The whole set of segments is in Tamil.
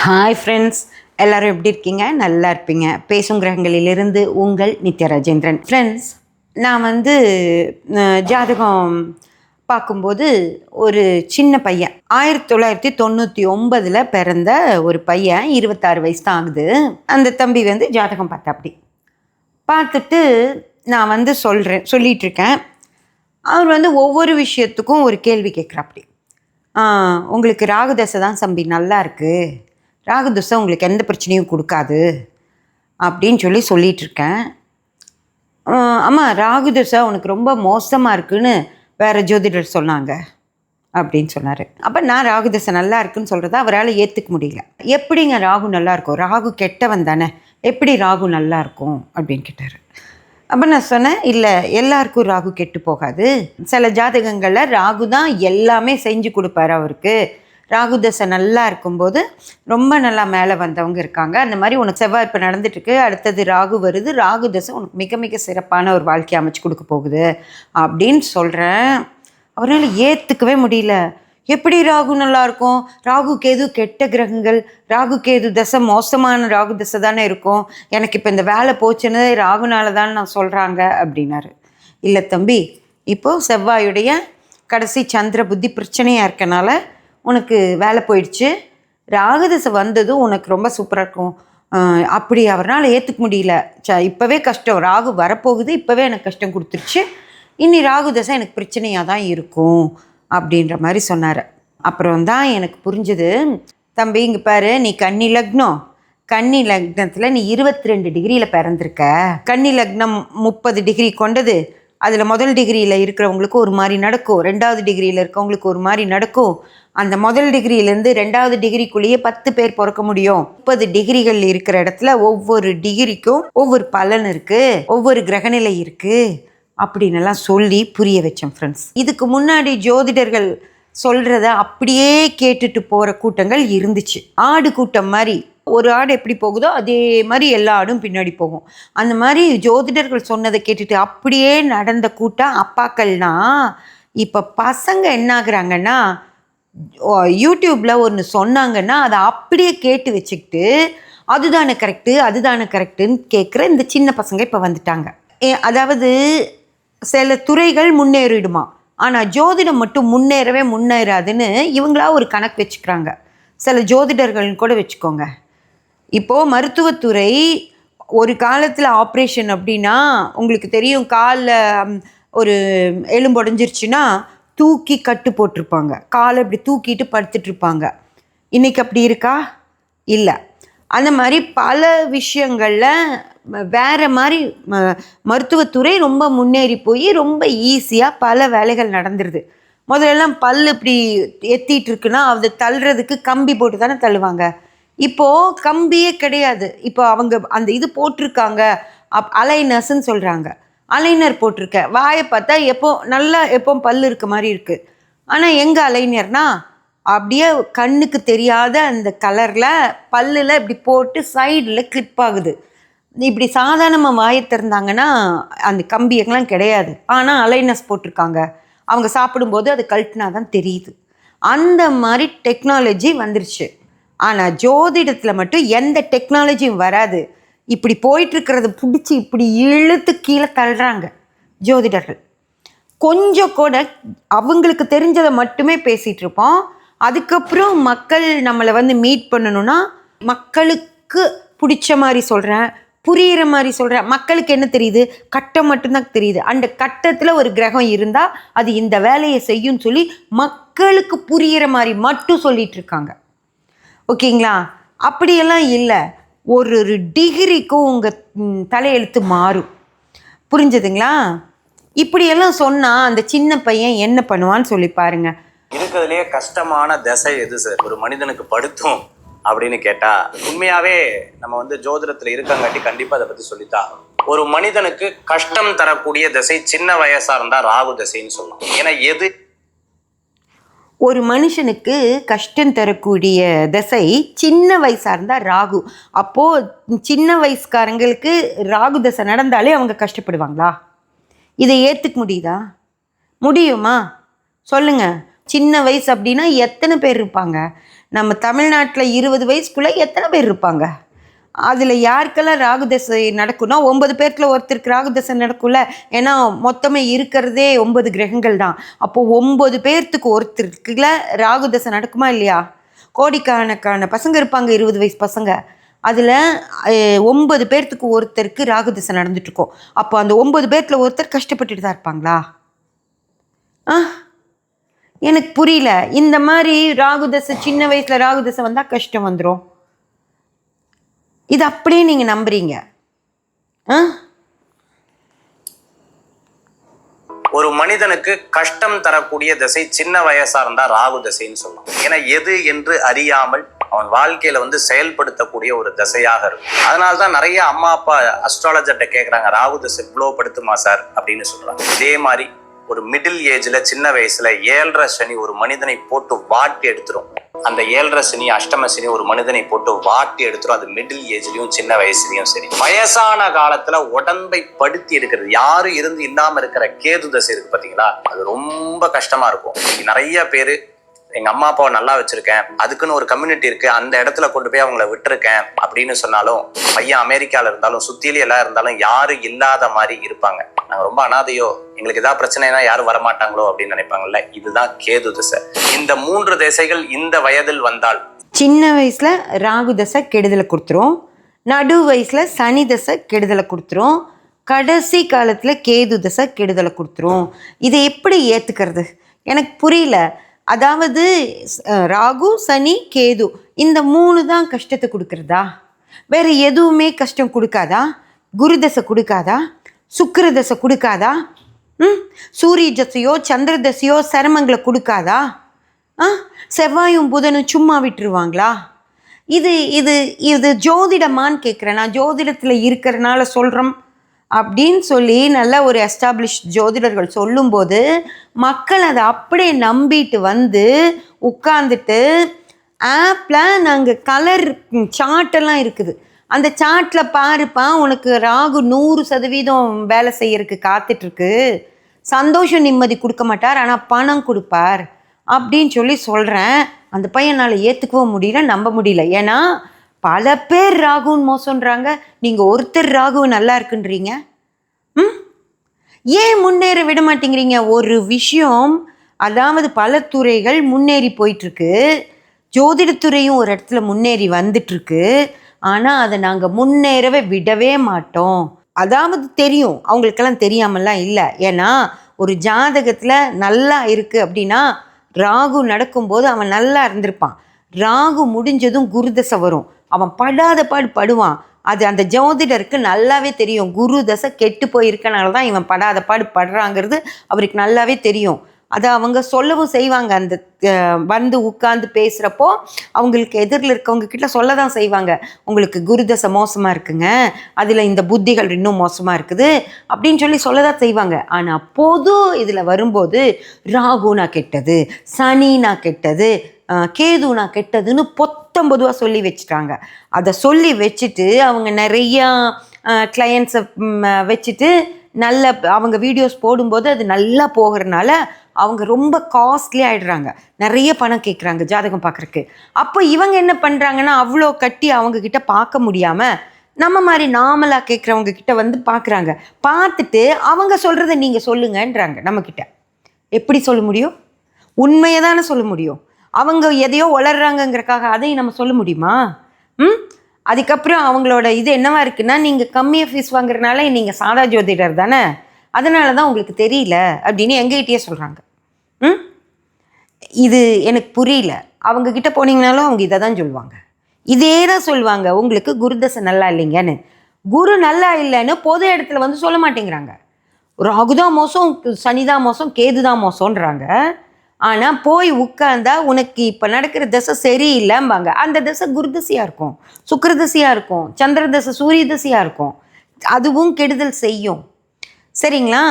ஹாய் ஃப்ரெண்ட்ஸ், எல்லோரும் எப்படி இருக்கீங்க? நல்லா இருப்பீங்க. பேசும் கிரகங்களிலிருந்து உங்கள் நித்யா ராஜேந்திரன். ஃப்ரெண்ட்ஸ், நான் ஜாதகம் பார்க்கும்போது ஒரு சின்ன பையன் 1999 பிறந்த ஒரு பையன், 26 வயசு தான் ஆகுது. அந்த தம்பி ஜாதகம் அப்படி பார்த்துட்டு நான் சொல்லிகிட்ருக்கேன். அவர் ஒவ்வொரு விஷயத்துக்கும் ஒரு கேள்வி கேட்குறாப்படி. உங்களுக்கு ராகுதசை தான் தம்பி நல்லா இருக்குது, ராகுதசை உங்களுக்கு எந்த பிரச்சனையும் கொடுக்காது அப்படின்னு சொல்லிகிட்ருக்கேன். ஆமாம், ராகுதசை உனக்கு ரொம்ப மோசமாக இருக்குன்னு வேறு ஜோதிடர் சொன்னாங்க அப்படின்னு சொன்னார். அப்போ நான் ராகுதசை நல்லா இருக்குன்னு சொல்கிறத அவரால் ஏற்றுக்க முடியல. எப்படிங்க ராகு நல்லாயிருக்கும்? ராகு கெட்டவன் தானே, எப்படி ராகு நல்லாயிருக்கும் அப்படின்னு கேட்டார். அப்போ நான் சொன்னேன், இல்லை, எல்லாருக்கும் ராகு கெட்டு போகாது. சில ஜாதகங்களில் ராகு தான் எல்லாமே செஞ்சு கொடுப்பாரு அவருக்கு. ராகு தசை நல்லா இருக்கும்போது ரொம்ப நல்லா மேலே வந்தவங்க இருக்காங்க. அந்த மாதிரி உனக்கு செவ்வாய் இப்போ நடந்துட்டுருக்கு, அடுத்தது ராகு வருது, ராகு தசை உனக்கு மிக மிக சிறப்பான ஒரு வாழ்க்கையை அமைச்சு கொடுக்க போகுது அப்படின்னு சொல்கிறேன். அவரால் ஏற்றுக்கவே முடியல. எப்படி ராகு நல்லாயிருக்கும்? ராகு கேது கெட்ட கிரகங்கள், ராகு கேது தசை மோசமான ராகு தசை தானே இருக்கும். எனக்கு இப்போ இந்த வேலை போச்சுன்னு ராகுனால தான் நான் சொல்கிறாங்க அப்படின்னாரு. இல்லை தம்பி, இப்போது செவ்வாயுடைய கடைசி சந்திர புத்தி பிரச்சனையாக இருக்கனால உனக்கு வேலை போயிடுச்சு. ராகுதசை வந்ததும் உனக்கு ரொம்ப சூப்பராக இருக்கும். அப்படி அவரால் ஏற்றுக்க முடியல. இப்போவே கஷ்டம், ராகு வரப்போகுது, இப்போவே எனக்கு கஷ்டம் கொடுத்துருச்சு, இனி ராகுதசை எனக்கு பிரச்சனையாக தான் இருக்கும் அப்படின்ற மாதிரி சொன்னார். அப்புறம் தான் எனக்கு புரிஞ்சுது, தம்பி இங்கே பாரு, நீ கன்னி லக்னம், கன்னி லக்னத்தில் நீ 22 டிகிரியில் பிறந்திருக்க. கன்னி லக்னம் 30 டிகிரி கொண்டது. அதில் முதல் டிகிரியில் இருக்கிறவங்களுக்கு ஒரு மாதிரி நடக்கும், 2வது டிகிரியில் இருக்கவங்களுக்கு ஒரு மாதிரி நடக்கும். அந்த முதல் டிகிரியிலேருந்து 2வது டிகிரிக்குள்ளேயே 10 பேர் பிறக்க முடியும். 30 டிகிரிகள் இருக்கிற இடத்துல ஒவ்வொரு டிகிரிக்கும் ஒவ்வொரு பலன் இருக்குது, ஒவ்வொரு கிரகநிலை இருக்குது அப்படின்னெல்லாம் சொல்லி புரிய வச்சேன். ஃப்ரெண்ட்ஸ், இதுக்கு முன்னாடி ஜோதிடர்கள் சொல்கிறத அப்படியே கேட்டுட்டு போகிற கூட்டங்கள் இருந்துச்சு. ஆடு கூட்டம் மாதிரி, ஒரு ஆடு எப்படி போகுதோ அதே மாதிரி எல்லா ஆடும் பின்னாடி போகும். அந்த மாதிரி ஜோதிடர்கள் சொன்னதை கேட்டுட்டு அப்படியே நடந்த கூட்டம் அப்பாக்கள்னா, இப்போ பசங்க என்ன ஆகுறாங்கன்னா, யூடியூப்பில் ஒன்று சொன்னாங்கன்னா அதை அப்படியே கேட்டு வச்சுக்கிட்டு அதுதானே கரெக்டு, அதுதானே கரெக்டுன்னு கேட்குற இந்த சின்ன பசங்க இப்போ வந்துட்டாங்க. அதாவது சில துறைகள் முன்னேறிடுமா, ஆனால் ஜோதிடம் மட்டும் முன்னேறாதுன்னு இவங்களா ஒரு கணக்கு வச்சுக்கிறாங்க. சில ஜோதிடர்கள்னு கூட வச்சுக்கோங்க. இப்போது மருத்துவத்துறை ஒரு காலத்தில் ஆப்ரேஷன் அப்படின்னா உங்களுக்கு தெரியும், காலில் ஒரு எலும்பு உடைஞ்சிருச்சுன்னா தூக்கி கட்டு போட்டிருப்பாங்க, காலை இப்படி தூக்கிட்டு படுத்துட்ருப்பாங்க. இன்றைக்கி அப்படி இருக்கா? இல்லை. அந்த மாதிரி பல விஷயங்களில் வேறு மாதிரி மருத்துவத்துறை ரொம்ப முன்னேறி போய் ரொம்ப ஈஸியாக பல வேலைகள் நடந்துருது. முதல்லலாம் பல் இப்படி எத்திட்டு இருக்குன்னா அதை தள்ளுறதுக்கு கம்பி போட்டு தானே தள்ளுவாங்க. இப்போது கம்பியே கிடையாது. இப்போ அவங்க அந்த இது போட்டிருக்காங்க, அலைனர்ஸ்ன்னு சொல்கிறாங்க. அலைனர் போட்டிருக்க வாயை பார்த்தா எப்போ பல் இருக்க மாதிரி இருக்குது. ஆனால் எங்கே அலைனர்னா அப்படியே கண்ணுக்கு தெரியாத அந்த கலரில் பல்லில் இப்படி போட்டு சைடில் கிளிப் ஆகுது. இப்படி சாதாரணமாக வாயை திறந்தாங்கன்னா அந்த கம்பியெல்லாம் கிடையாது, ஆனால் அலைனஸ் போட்டிருக்காங்க. அவங்க சாப்பிடும்போது அது கழட்டினா தான் தெரியுது. அந்த மாதிரி டெக்னாலஜி வந்துருச்சு. ஆனால் ஜோதிடத்தில் மட்டும் எந்த டெக்னாலஜியும் வராது. இப்படி போயிட்டுருக்கிறத பிடிச்சி இப்படி இழுத்து கீழே தள்ளுறாங்க ஜோதிடர்கள். கொஞ்சம் கூட அவங்களுக்கு தெரிஞ்சதை மட்டுமே பேசிகிட்டு இருப்போம். அதுக்கப்புறம் மக்கள் நம்மளை மீட் பண்ணணுன்னா மக்களுக்கு பிடிச்ச மாதிரி சொல்கிறேன், புரிகிற மாதிரி சொல்கிறேன். மக்களுக்கு என்ன தெரியுது? கட்டம் மட்டும்தான் தெரியுது. அந்த கட்டத்தில் ஒரு கிரகம் இருந்தால் அது இந்த வேலையை செய்யும்னு சொல்லி மக்களுக்கு புரிகிற மாதிரி மட்டும் சொல்லிகிட்டு இருக்காங்க. ஓகேங்களா? அப்படியெல்லாம் இல்லை. ஒரு டிகிரிக்கும் உங்கள் தலையெழுத்து மாறும். புரிஞ்சதுங்களா? இப்படியெல்லாம் சொன்னால் அந்த சின்ன பையன் என்ன பண்ணுவான்னு சொல்லி பாருங்க. இருக்கிறதுலேயே கஷ்டமான தசை எது சார் ஒரு மனிதனுக்கு படுத்தும் அப்படின்னு கேட்டா, உண்மையாவே நம்ம ஜோதிடத்துல இருக்கங்காட்டி கண்டிப்பா அதை பத்தி சொல்லித்தான். ஒரு மனிதனுக்கு கஷ்டம் தரக்கூடிய தசை சின்ன வயசா இருந்தா ராகு தசைன்னு சொல்லலாம். ஏன்னா எது ஒரு மனுஷனுக்கு கஷ்டம் தரக்கூடிய தசை சின்ன வயசாக இருந்தால் ராகு. அப்போது சின்ன வயசுக்காரங்களுக்கு ராகு தசை நடந்தாலே அவங்க கஷ்டப்படுவாங்களா? இதை ஏற்றுக்க முடியுதா? முடியுமா? சொல்லுங்கள். சின்ன வயசு அப்படின்னா எத்தனை பேர் இருப்பாங்க? நம்ம தமிழ்நாட்டில் 20 வயசுக்குள்ளே எத்தனை பேர் இருப்பாங்க? அதில் யாருக்கெல்லாம் ராகு தசை நடக்கும்னா 9 பேர்த்தில் ஒருத்தருக்கு ராகு தசை நடக்கும்ல. ஏன்னா மொத்தமாக இருக்கிறதே 9 கிரகங்கள் தான். அப்போது 9 பேர்த்துக்கு ஒருத்தருக்குல ராகு தசை நடக்குமா இல்லையா? கோடிக்கணக்கான பசங்க இருப்பாங்க, 20 வயசு பசங்க. அதில் 9 பேர்த்துக்கு ஒருத்தருக்கு ராகு தசை நடந்துட்டுருக்கோம். அப்போ அந்த 9 பேர்த்தில் ஒருத்தர் கஷ்டப்பட்டுட்டு தான் இருப்பாங்களா? எனக்கு புரியல. இந்த மாதிரி ராகு தசை சின்ன வயசில் ராகு தசை வந்தால் கஷ்டம் வந்துடும். இது அப்படியே நீங்கள் நம்புறீங்க? ஒரு மனிதனுக்கு கஷ்டம் தரக்கூடிய திசை சின்ன வயசா இருந்தா ராகு திசைன்னு சொல்லலாம். ஏன்னா எது என்று அறியாமல் அவன் வாழ்க்கையில செயல்படுத்தக்கூடிய ஒரு திசையாக இருக்கும். அதனால்தான் நிறைய அம்மா அப்பா அஸ்ட்ராலஜர்கிட்ட கேட்குறாங்க, ராகு திசை இவ்வளோ படுத்துமா சார் அப்படின்னு சொல்றாங்க. இதே மாதிரி ஒரு மிடில் ஏஜ்ல சின்ன வயசுல 7.5 சனி ஒரு மனிதனை போட்டு வாட்டி எடுத்துரும். அந்த 7.5 சனி அஷ்டம சனி ஒரு மனிதனை போட்டு வாட்டி எடுத்துரும். அது மிடில் ஏஜ்லயும் சின்ன வயசுலயும் சரி. வயசான காலத்துல உடம்பை படுத்தி எடுக்கிறது, யாரும் இருந்து இல்லாம இருக்கிற கேது தசை இருக்கு பாத்தீங்களா, அது ரொம்ப கஷ்டமா இருக்கும். நிறைய பேரு எங்க அம்மா அப்பாவை நல்லா வச்சிருக்கேன், அதுக்குன்னு ஒரு கம்யூனிட்டி இருக்கு, அந்த இடத்துல கொண்டு போய் அவங்கள விட்டுருக்கேன் அப்படின்னு சொன்னாலும், பையன் அமெரிக்கால இருந்தாலும் சுத்திலே எல்லாம் இருந்தாலும் யாரும் இல்லாத மாதிரி இருப்பாங்க. நாங்க ரொம்ப அனாதையோ, எங்களுக்கு ஏதாவது பிரச்சனைனா யாரும் வரமாட்டாங்களோ அப்படின்னு நினைப்பாங்கல்ல. இதுதான் கேது திசை. இந்த 3 திசைகள் இந்த வயதில் வந்தால், சின்ன வயசுல ராகு தசை கெடுதலை கொடுத்துரும், நடு வயசுல சனி தசை கெடுதலை கொடுத்துரும், கடைசி காலத்துல கேது தசை கெடுதலை கொடுத்துரும். இதை எப்படி ஏத்துக்கிறது எனக்கு புரியல. அதாவது ராகு சனி கேது இந்த 3 தான் கஷ்டத்தை கொடுக்கறதா? வேற எதுவுமே கஷ்டம் கொடுக்காதா? குரு தசை கொடுக்காதா? சுக்கிர தசை கொடுக்காதா? சூரிய தசையோ சந்திர தசையோ சிரமங்களை கொடுக்காதா? செவ்வாயும் புதனும் சும்மா விட்டுருவாங்களா? இது இது இது ஜோதிடமான்னு கேட்குறேன். நான் ஜோதிடத்தில் இருக்கிறனால சொல்கிறோம் அப்படின்னு சொல்லி நல்ல ஒரு எஸ்டாப்ளிஷ் ஜோதிடர்கள் சொல்லும்போது மக்கள் அதை அப்படியே நம்பிட்டு வந்து உட்காந்துட்டு ஆப்பில் நாங்கள் கலர் சார்ட்டெல்லாம் இருக்குது, அந்த சார்ட்டில் பாருப்பா உனக்கு ராகு 100% வேலை செய்யறதுக்கு காத்துட்ருக்கு, சந்தோஷம் நிம்மதி கொடுக்க மாட்டார் ஆனால் பணம் கொடுப்பார் அப்படின்னு சொல்லி சொல்கிறேன். அந்த பையனால் ஏற்றுக்கவும் முடியல, நம்ப முடியல. ஏன்னா பல பேர் ராகுன்னு மோசன்றாங்க, நீங்கள் ஒருத்தர் ராகு நல்லா இருக்குன்றீங்க. ஏன் முன்னேற விட மாட்டேங்கிறீங்க? ஒரு விஷயம், அதாவது பல துறைகள் முன்னேறி போயிட்டுருக்கு, ஜோதிடத்துறையும் ஒரு இடத்துல முன்னேறி வந்துட்டுருக்கு. ஆனால் அதை நாங்கள் முன்னேறவே விடவே மாட்டோம். அதாவது தெரியும், அவங்களுக்கெல்லாம் தெரியாமலாம் இல்லை. ஏன்னா ஒரு ஜாதகத்தில் நல்லா இருக்குது அப்படின்னா ராகு நடக்கும்போது அவன் நல்லா இருந்திருப்பான். ராகு முடிஞ்சதும் குருதசை வரும், அவன் படாத பாடு படுவான். அது அந்த ஜோதிடருக்கு நல்லாவே தெரியும். குரு தசை கெட்டு போயிருக்கனால தான் இவன் படாத பாடு படுறாங்கிறது அவருக்கு நல்லாவே தெரியும். அதை அவங்க சொல்லவும் செய்வாங்க. அந்த வந்து உட்கார்ந்து பேசுகிறப்போ அவங்களுக்கு எதிரில் இருக்கவங்க கிட்ட சொல்ல தான் செய்வாங்க, உங்களுக்கு குருதசை மோசமாக இருக்குங்க, அதில் இந்த புத்திகள் இன்னும் மோசமாக இருக்குது அப்படின்னு சொல்ல தான் செய்வாங்க. ஆனால் பொது இதில் வரும்போது ராகுனா கெட்டது, சனினா கெட்டது, கேதுனா கெட்டதுன்னு பொதுவாக சொல்லி வச்சுட்டாங்க. அதை சொல்லி வச்சுட்டு அவங்க நிறையா கிளையண்ட்ஸை வச்சுட்டு நல்ல அவங்க வீடியோஸ் போடும்போது அது நல்லா போகிறதுனால அவங்க ரொம்ப காஸ்ட்லி ஆகிடுறாங்க, நிறைய பணம் கேட்குறாங்க ஜாதகம் பார்க்குறக்கு. அப்போ இவங்க என்ன பண்ணுறாங்கன்னா அவ்வளோ கட்டி அவங்கக்கிட்ட பார்க்க முடியாமல் நம்ம மாதிரி நார்மலாக கேட்குறவங்க கிட்ட வந்து பார்க்குறாங்க. பார்த்துட்டு அவங்க சொல்கிறத நீங்கள் சொல்லுங்கன்றாங்க நம்மக்கிட்ட. எப்படி சொல்ல முடியும்? உண்மையை தானே சொல்ல முடியும். அவங்க எதையோ வளர்றாங்கங்கிறக்காக அதையும் நம்ம சொல்ல முடியுமா? அதுக்கப்புறம் அவங்களோட இது என்னவா இருக்குன்னா, நீங்கள் கம்மியாக ஃபீஸ் வாங்குறதுனால நீங்கள் சாதா ஜோதிடர் தானே, அதனால தான் உங்களுக்கு தெரியல அப்படின்னு எங்ககிட்டயே சொல்கிறாங்க. இது எனக்கு புரியல. அவங்கக்கிட்ட போனீங்கனாலும் அவங்க இதை தான் சொல்லுவாங்க, இதே தான் சொல்லுவாங்க, உங்களுக்கு குருதசை நல்லா இல்லைங்கன்னு. குரு நல்லா இல்லைன்னு பொது இடத்துல வந்து சொல்ல மாட்டேங்கிறாங்க. ராகு தான் மோசம், சனி தான் மோசம், கேது தான் மோசம்ன்றாங்க. ஆனால் போய் உட்கார்ந்தா உனக்கு இப்போ நடக்கிற தசை சரியில்லைம்பாங்க. அந்த தசை குருதசையாக இருக்கும், சுக்கிரதசையாக இருக்கும், சந்திர தசை சூரிய தசையாக இருக்கும். அதுவும் கெடுதல் செய்யும். சரிங்களா?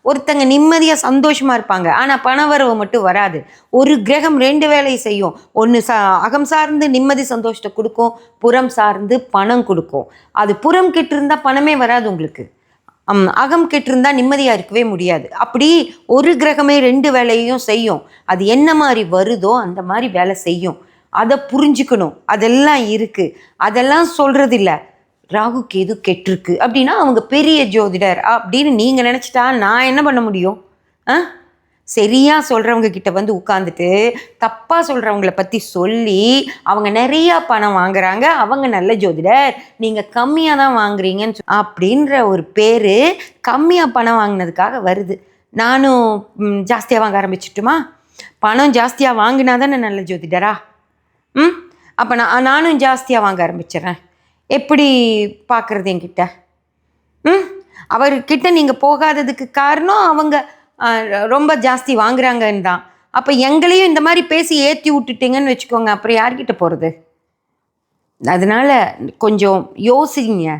ஒருத்தங்க நிம்மதியாக சந்தோஷமாக இருப்பாங்க, ஆனால் பணவரவு மட்டும் வராது. ஒரு கிரகம் 2 வேலையை செய்யும். ஒன்று அகம் சார்ந்து நிம்மதி சந்தோஷத்தை கொடுக்கும், புறம் சார்ந்து பணம் கொடுக்கும். அது புறம் கெட்டிருந்தால் பணமே வராது உங்களுக்கு, அகம் கெட்டிருந்தா நிம்மதியாக இருக்கவே முடியாது. அப்படி ஒரு கிரகமே 2 வேலையையும் செய்யும். அது என்ன மாதிரி வருதோ அந்த மாதிரி வேலை செய்யும். அதை புரிஞ்சுக்கணும். அதெல்லாம் இருக்குது, அதெல்லாம் சொல்கிறது இல்லை. ராகு கேது கெட்டிருக்கு அப்படின்னா அவங்க பெரிய ஜோதிடர் அப்படின்னு நீங்கள் நினச்சிட்டா நான் என்ன பண்ண முடியும்? சரியாக சொல்கிறவங்க கிட்ட வந்து உட்காந்துட்டு தப்பாக சொல்கிறவங்கள பற்றி சொல்லி அவங்க நிறையா பணம் வாங்குறாங்க, அவங்க நல்ல ஜோதிடர், நீங்கள் கம்மியாக தான் வாங்குறீங்கன்னு அப்படின்ற ஒரு பேர் கம்மியாக பணம் வாங்கினதுக்காக வருது. நானும் ஜாஸ்தியாக வாங்க ஆரம்பிச்சிட்டுமா? பணம் ஜாஸ்தியாக வாங்கினா தானே நல்ல ஜோதிடரா? அப்போ நானும் ஜாஸ்தியாக வாங்க ஆரம்பிச்சிடுறேன். எப்படி பார்க்குறது என்கிட்ட? அவர்கிட்ட நீங்கள் போகாததுக்கு காரணம் அவங்க ரொம்ப ஜாஸ்தி வாங்குறாங்கன்னு தான். அப்போ எங்களையும் இந்த மாதிரி பேசி ஏற்றி விட்டுட்டீங்கன்னு வச்சுக்கோங்க, அப்புறம் யார்கிட்ட போகிறது? அதனால் கொஞ்சம் யோசிங்க.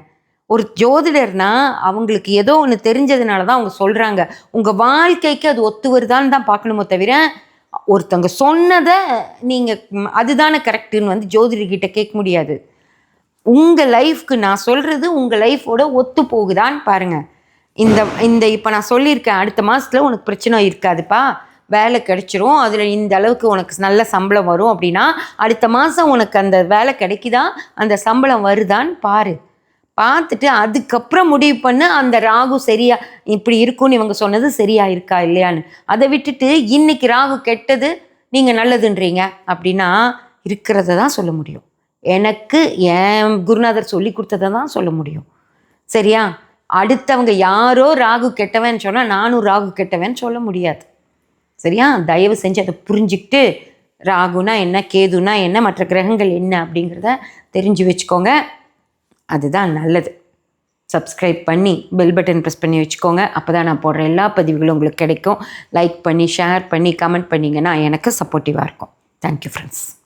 ஒரு ஜோதிடர்னா அவங்களுக்கு ஏதோ ஒன்று தெரிஞ்சதுனால தான் அவங்க சொல்கிறாங்க. உங்கள் வாழ்க்கைக்கு அது ஒத்து வருதான்னு தான் பார்க்கணுமோ தவிர ஒருத்தவங்க சொன்னதை நீங்கள் அதுதானே கரெக்டுன்னு வந்து ஜோதிடர்கிட்ட கேட்க முடியாது. உங்கள் லைஃப்க்கு நான் சொல்கிறது உங்கள் லைஃபோட ஒத்து போகுதான்னு பாருங்கள். இந்த இப்போ நான் சொல்லியிருக்கேன், அடுத்த மாதத்தில் உனக்கு பிரச்சனை இருக்காதுப்பா, வேலை கிடைச்சிரும், அதில் இந்த அளவுக்கு உனக்கு நல்ல சம்பளம் வரும் அப்படின்னா அடுத்த மாதம் உனக்கு அந்த வேலை கிடைக்குதா, அந்த சம்பளம் வருதான்னு பாரு. பார்த்துட்டு அதுக்கப்புறம் முடிவு பண்ணு அந்த ராகு சரியா இப்படி இருக்குன்னு இவங்க சொன்னது சரியா இருக்கா இல்லையான்னு. அதை விட்டுட்டு இன்னைக்கு ராகு கெட்டது நீங்கள் நல்லதுன்றீங்க அப்படின்னா இருக்கிறத தான் சொல்ல முடியும். எனக்கு என் குருநாதர் சொல்லி கொடுத்ததை தான் சொல்ல முடியும். சரியா? அடுத்தவங்க யாரோ ராகு கெட்டவன்னு சொன்னால் நானும் ராகு கெட்டவன்னு சொல்ல முடியாது. சரியா? தயவு செஞ்சு அதை புரிஞ்சுக்கிட்டு ராகுனா என்ன, கேதுனா என்ன, மற்ற கிரகங்கள் என்ன அப்படிங்கிறத தெரிஞ்சு வச்சுக்கோங்க. அதுதான் நல்லது. சப்ஸ்கிரைப் பண்ணி பெல் பட்டன் ப்ரெஸ் பண்ணி வச்சுக்கோங்க. அப்போ தான் நான் போடுற எல்லா பதிவுகளும் உங்களுக்கு கிடைக்கும். லைக் பண்ணி ஷேர் பண்ணி கமெண்ட் பண்ணிங்கன்னா எனக்கு சப்போர்ட்டிவாக இருக்கும். Thank you friends.